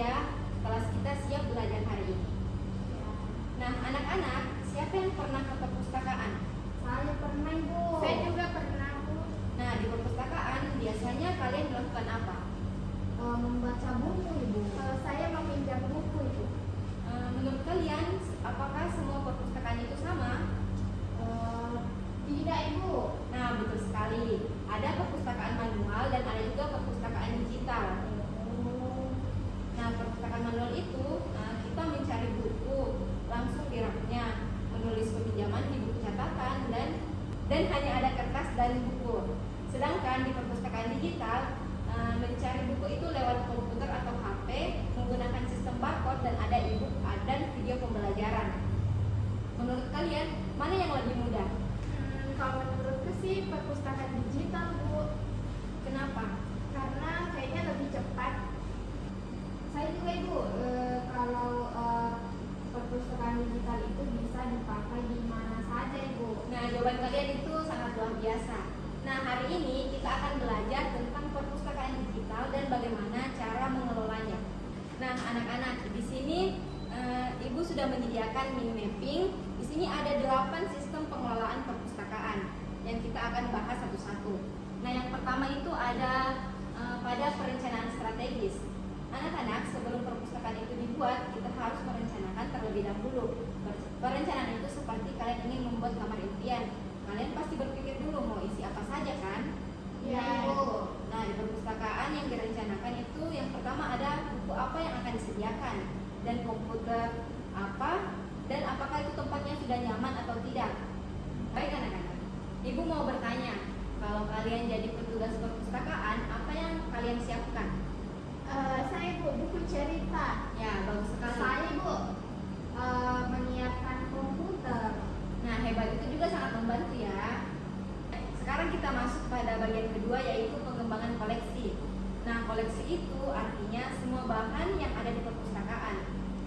ya kelas kita siap belajar hari ini. Nah, anak-anak, siapa yang pernah ke perpustakaan? Saya pernah, Bu. Saya juga pernah, Bu. Nah, di perpustakaan biasanya kalian melakukan apa? Membaca buku, Ibu. Saya meminjam buku, Ibu. Menurut kalian, apakah semua perpustakaan itu sama? Tidak, Ibu. Nah, betul sekali. Ada perpustakaan manual dan ada juga perpustakaan digital. Nah, perpustakaan manual itu kita mencari buku langsung di raknya, menulis peminjaman di buku catatan dan hanya ada kertas dan buku. Sedangkan di perpustakaan digital mencari buku itu lewat komputer atau HP menggunakan sistem barcode dan ada e-book dan video pembelajaran. Menurut kalian mana yang lebih mudah? Kalau menurutku sih perpustakaan digital, Bu. Kenapa? Karena kayaknya lebih cepat. Saya juga, Ibu. Kalau perpustakaan digital itu bisa dipakai di mana saja, Ibu. Nah, jawaban kalian itu sangat luar biasa. Nah, hari ini kita akan belajar tentang perpustakaan digital dan bagaimana cara mengelolanya. Nah, anak-anak, di sini Ibu sudah menyediakan mini mapping. Di sini ada 8 sistem pengelolaan perpustakaan yang kita akan bahas satu-satu. Nah, yang pertama itu ada pada perencanaan strategis. Anak-anak, sebelum perpustakaan itu dibuat, kita harus merencanakan terlebih dahulu. Perencanaan itu seperti kalian ingin membuat kamar impian. Kalian pasti berpikir dulu mau isi apa saja, kan? Ya, Ibu. Nah, di perpustakaan yang direncanakan itu yang pertama ada buku apa yang akan disediakan dan komputer apa dan apakah itu tempatnya sudah nyaman atau tidak. Baik anak-anak, Ibu mau bertanya, kalau kalian jadi petugas perpustakaan, apa yang kalian siapkan? Saya, Bu, buku cerita. Ya, bagus sekali. Saya, Bu, menyiapkan komputer. Nah, hebat, itu juga sangat membantu ya. Sekarang kita masuk pada bagian kedua, yaitu pengembangan koleksi. Nah, koleksi itu artinya semua bahan yang ada di perpustakaan.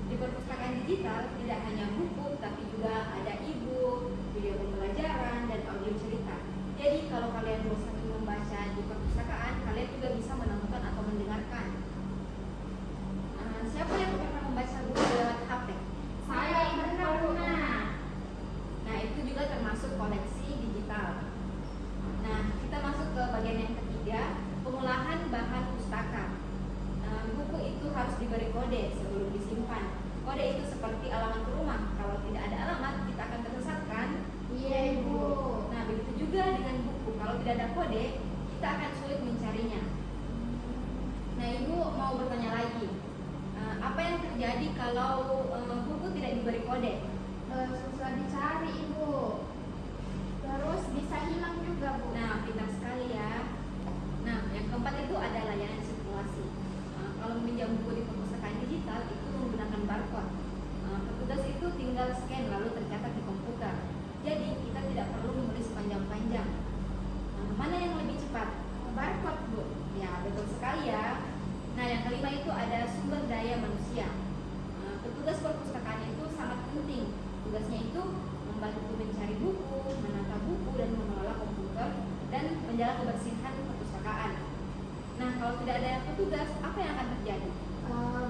Di perpustakaan digital tidak hanya buku, tapi juga ada e-book, video pembelajaran, dan audio cerita. Jadi kalau kalian bosan membaca di perpustakaan, kalian juga bisa menonton atau mendengarkan. Siapa yang pernah membaca buku lewat HP? Saya pernah. Nah, itu juga termasuk koleksi digital. Nah, kita masuk ke bagian yang ketiga, pengolahan bahan pustaka. Buku itu harus diberi kode sebelum disimpan. Kode itu seperti alamat rumah. Kalau tidak ada alamat, kita akan tersesat, kan? Iya, Ibu. Nah, begitu juga dengan buku. Kalau tidak ada kode, kita akan sulit mencarinya. Nah, Ibu mau bertanya lagi. Apa yang terjadi kalau buku tidak diberi kode? Susah dicari, Ibu. Terus bisa hilang juga, Bu. Nah, pintar sekali ya. Nah, yang keempat itu ada layanan sirkulasi. Kalau meminjam buku di perpustakaan digital itu menggunakan barcode. Petugas itu tinggal scan lalu tercatat di komputer. Jadi kita tidak perlu menulis panjang-panjang. Mana yang lebih cepat? Barcode, Bu. Ya, betul sekali ya. Nah, yang kelima itu ada sumber daya manusia. Petugas perpustakaan itu sangat penting. Tugasnya itu membantu mencari buku, menata buku, dan mengelola komputer, dan menjaga kebersihan perpustakaan. Nah, kalau tidak ada petugas, apa yang akan terjadi?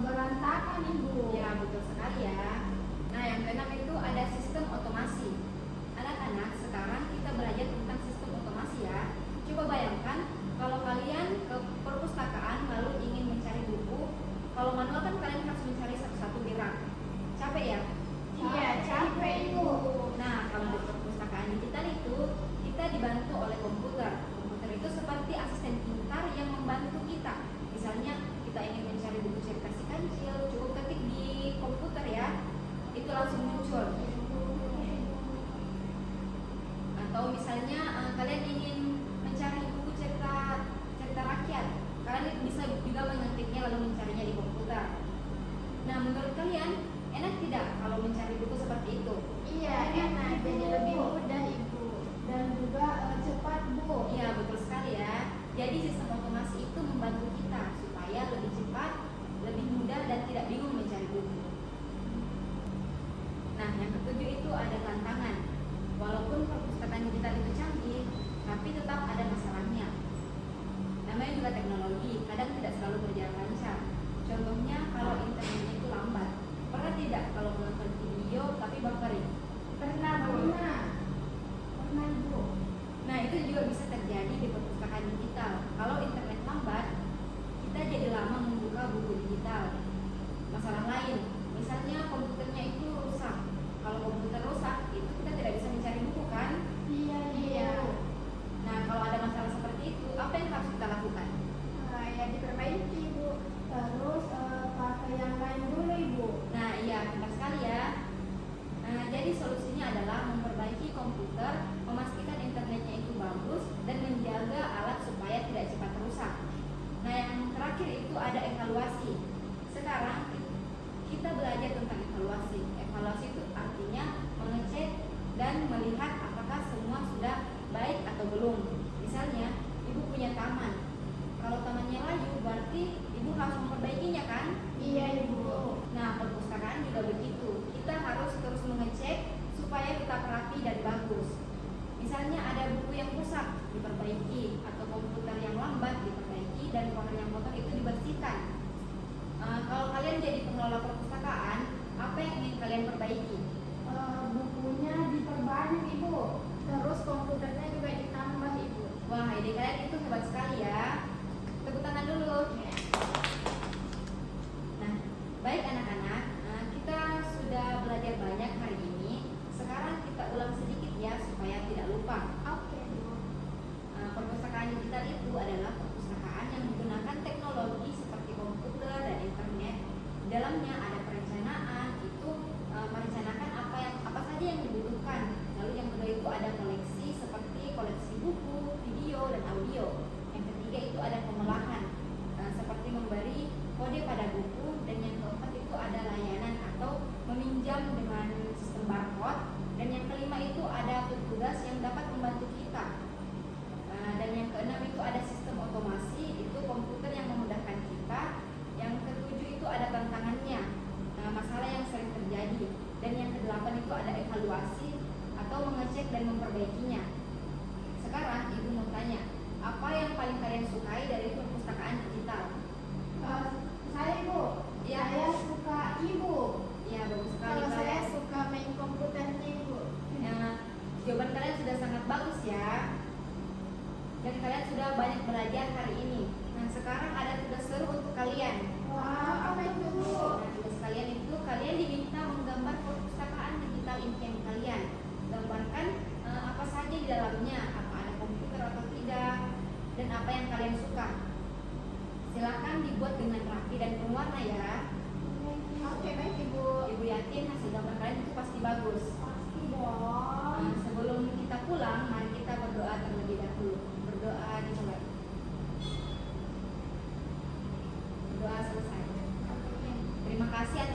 Berantakan, Ibu. Ya, betul sekali ya. Nah, yang keenam itu ada sistem otomasi. Anak-anak, sekarang kita belajar tentang sistem otomasi ya. Coba bayangkan kalau kalian ke perpustakaan lalu ingin mencari buku. Kalau manual kan kalian harus mencari satu-satu di rak. Capek ya? Iya, capek, Ibu. Nah, kalau di perpustakaan digital itu kita dibantu oleh komputer. Komputer itu seperti asisten pintar yang membantu kita. Misalnya kita ingin mencari buku cerita si kancil, cukup ketik di komputer ya, itu langsung muncul. Atau misalnya kalian ingin mencari buku cerita rakyat, kalian bisa juga mengetiknya lalu mencarinya di komputer. Nah, menurut kalian enak tidak kalau mencari buku seperti itu? Iya, enak. Jadi lebih mudah, Ibu. Dan juga cepat, Bu. Iya, betul sekali ya. Jadi sistem otomasi itu membantu kita supaya lebih cepat, lebih mudah, dan tidak bingung mencari buku. Nah, yang ketujuh itu ada tantangan. Walaupun perpustakaan digital itu canggih, tapi tetap ada masalahnya. Namanya juga teknologi, kadang tidak selalu berjalan lancar. Contohnya kalau sekarang kita belajar tentang evaluasi. Evaluasi itu artinya mengecek dan melihat apakah semua sudah baik atau belum. Misalnya, ibu punya taman. Kalau tamannya layu, berarti ibu harus memperbaikinya kan? Iya ibu. Nah, perpustakaan juga begitu. Kita harus terus mengecek supaya tetap rapi dan bagus. Misalnya ada buku yang rusak, diperbaiki, atau komputer yang lambat, diperbaiki, dan koran yang kotor itu dibersihkan. Kalau kalian jadi pengelola perpustakaan, apa yang ingin kalian perbaiki? Bukunya diperbanyak ibu. Terus komputernya juga ditambah ibu. Wah, ide kalian itu hebat sekali ya. Tepuk tangan dulu. Nah, baik anak-anak, kita sudah belajar banyak hari ini. Sekarang kita ulang sedikit ya supaya tidak lupa. Oke ibu. Perpustakaan digital itu adalah perpustakaan yang menggunakan teknologi seperti komputer dan internet. Di dalamnya ada perencanaan, itu merencanakan apa saja yang dibutuhkan. Lalu yang kedua itu ada koleksi seperti koleksi buku, video, dan audio. Yang ketiga itu ada pengolahan seperti memberi kode pada buku, dan yang keempat itu ada layanan atau meminjam dengan sistem barcode, dan yang kelima itu ada petugas yang dapat membantu kita. Dan yang keenam itu ada sistem otomasi, itu komputer yang memudahkan kita. Yang ketujuh itu ada tantangannya, masalah yang sering terjadi. Dan yang kedelapan itu ada evaluasi atau mengecek dan memperbaikinya. Sekarang ibu mau tanya, apa yang paling kalian sukai dari perpustakaan digital? Saya ibu. Ya. Saya suka ibu. Ya, bagus sekali. Kalau saya kalian. suka main komputernya ibu. Jawaban kalian sudah sangat bagus ya. Dan kalian sudah banyak belajar hari ini. Nah, sekarang ada tugas seru untuk kalian. Wah, apa itu bu? Nah, tugas kalian itu kalian diminta menggambar perpustakaan digital impian kalian. Gambarkan apa saja di dalamnya, apa ada komputer atau tidak, dan apa yang kalian suka. Silakan dibuat dengan rapi dan berwarna ya. Oke baik ibu. Ibu yakin hasil gambar kalian itu pasti bagus. Pasti dong. Sebelum kita pulang, mari kita berdoa terlebih dahulu. Berdoa dimulai. Berdoa selesai. Terima kasih atas